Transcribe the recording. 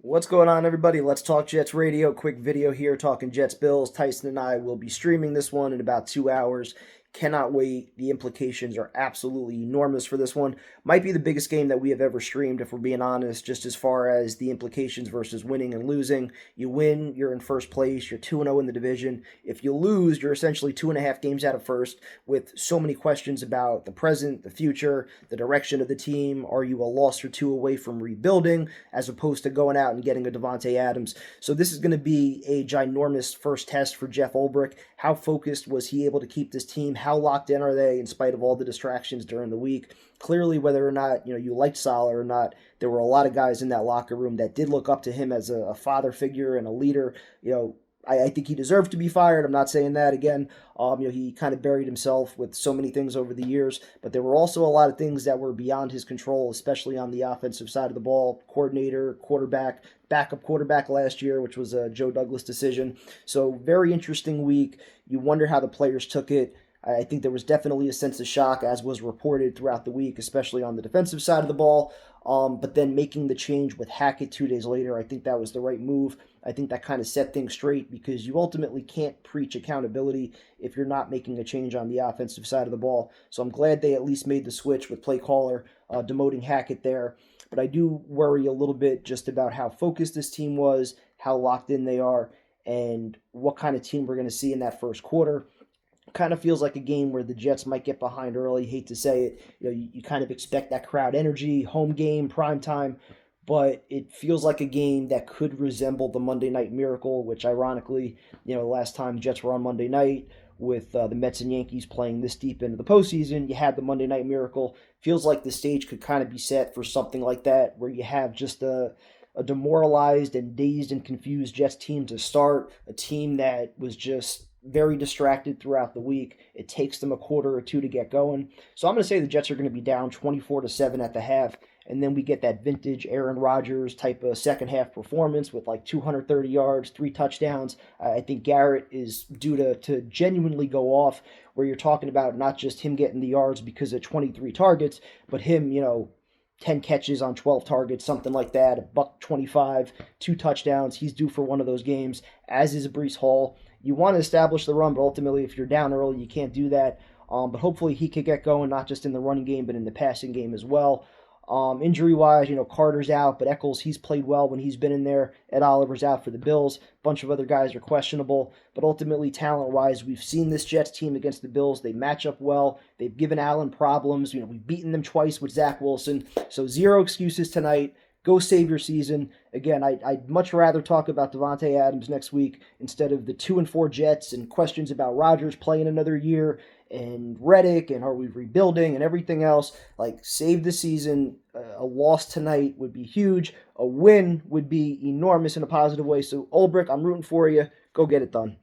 What's going on, everybody? Let's talk Jets radio. Quick video here talking Jets Bills. Tyson and I will be streaming this one in about 2 hours. Cannot wait. The implications are absolutely enormous for this one. Might be the biggest game that we have ever streamed, if we're being honest, just as far as the implications versus winning and losing. You win, you're in first place, you're 2-0 in the division. If you lose, you're essentially 2.5 games out of first, with so many questions about the present, the future, the direction of the team. Are you a loss or two away from rebuilding, as opposed to going out and getting a Devontae Adams? So this is going to be a ginormous first test for Jeff Ulbrich. How focused was he able to keep this team? How locked in are they in spite of all the distractions during the week? Clearly, whether or not you liked Salah or not, there were a lot of guys in that locker room that did look up to him as a father figure and a leader. I think he deserved to be fired. I'm not saying that again. He kind of buried himself with so many things over the years, but there were also a lot of things that were beyond his control, especially on the offensive side of the ball. Coordinator, quarterback, backup quarterback last year, which was a Joe Douglas decision. So very interesting week. You wonder how the players took it. I think there was definitely a sense of shock, as was reported throughout the week, especially on the defensive side of the ball. But then making the change with Hackett 2 days later, I think that was the right move. I think that kind of set things straight, because you ultimately can't preach accountability if you're not making a change on the offensive side of the ball. So I'm glad they at least made the switch with play caller demoting Hackett there. But I do worry a little bit just about how focused this team was, how locked in they are, and what kind of team we're going to see in that first quarter. Kind of feels like a game where the Jets might get behind early. Hate to say it, you kind of expect that crowd energy, home game, prime time, but it feels like a game that could resemble the Monday Night Miracle, which ironically, last time Jets were on Monday night with the Mets and Yankees playing this deep into the postseason, you had the Monday Night Miracle. Feels like the stage could kind of be set for something like that, where you have just a demoralized and dazed and confused Jets team to start, a team that was just very distracted throughout the week. It takes them a quarter or two to get going. So I'm going to say the Jets are going to be down 24-7 at the half, and then we get that vintage Aaron Rodgers type of second half performance with like 230 yards, 3 touchdowns. I think Garrett is due to genuinely go off, where you're talking about not just him getting the yards because of 23 targets, but him, 10 catches on 12 targets, something like that, a buck 25, 2 touchdowns. He's due for one of those games, as is Breece Hall. You want to establish the run, but ultimately, if you're down early, you can't do that. But hopefully he could get going, not just in the running game, but in the passing game as well. Injury-wise, Carter's out, but Eccles, he's played well when he's been in there. Ed Oliver's out for the Bills. A bunch of other guys are questionable. But ultimately, talent-wise, we've seen this Jets team against the Bills. They match up well. They've given Allen problems. We've beaten them twice with Zach Wilson. So 0 excuses tonight. Go save your season. Again, I'd much rather talk about Devontae Adams next week instead of the 2-4 Jets and questions about Rodgers playing another year and Reddick and are we rebuilding and everything else. Like, save the season. A loss tonight would be huge. A win would be enormous in a positive way. So, Ulbrich, I'm rooting for you. Go get it done.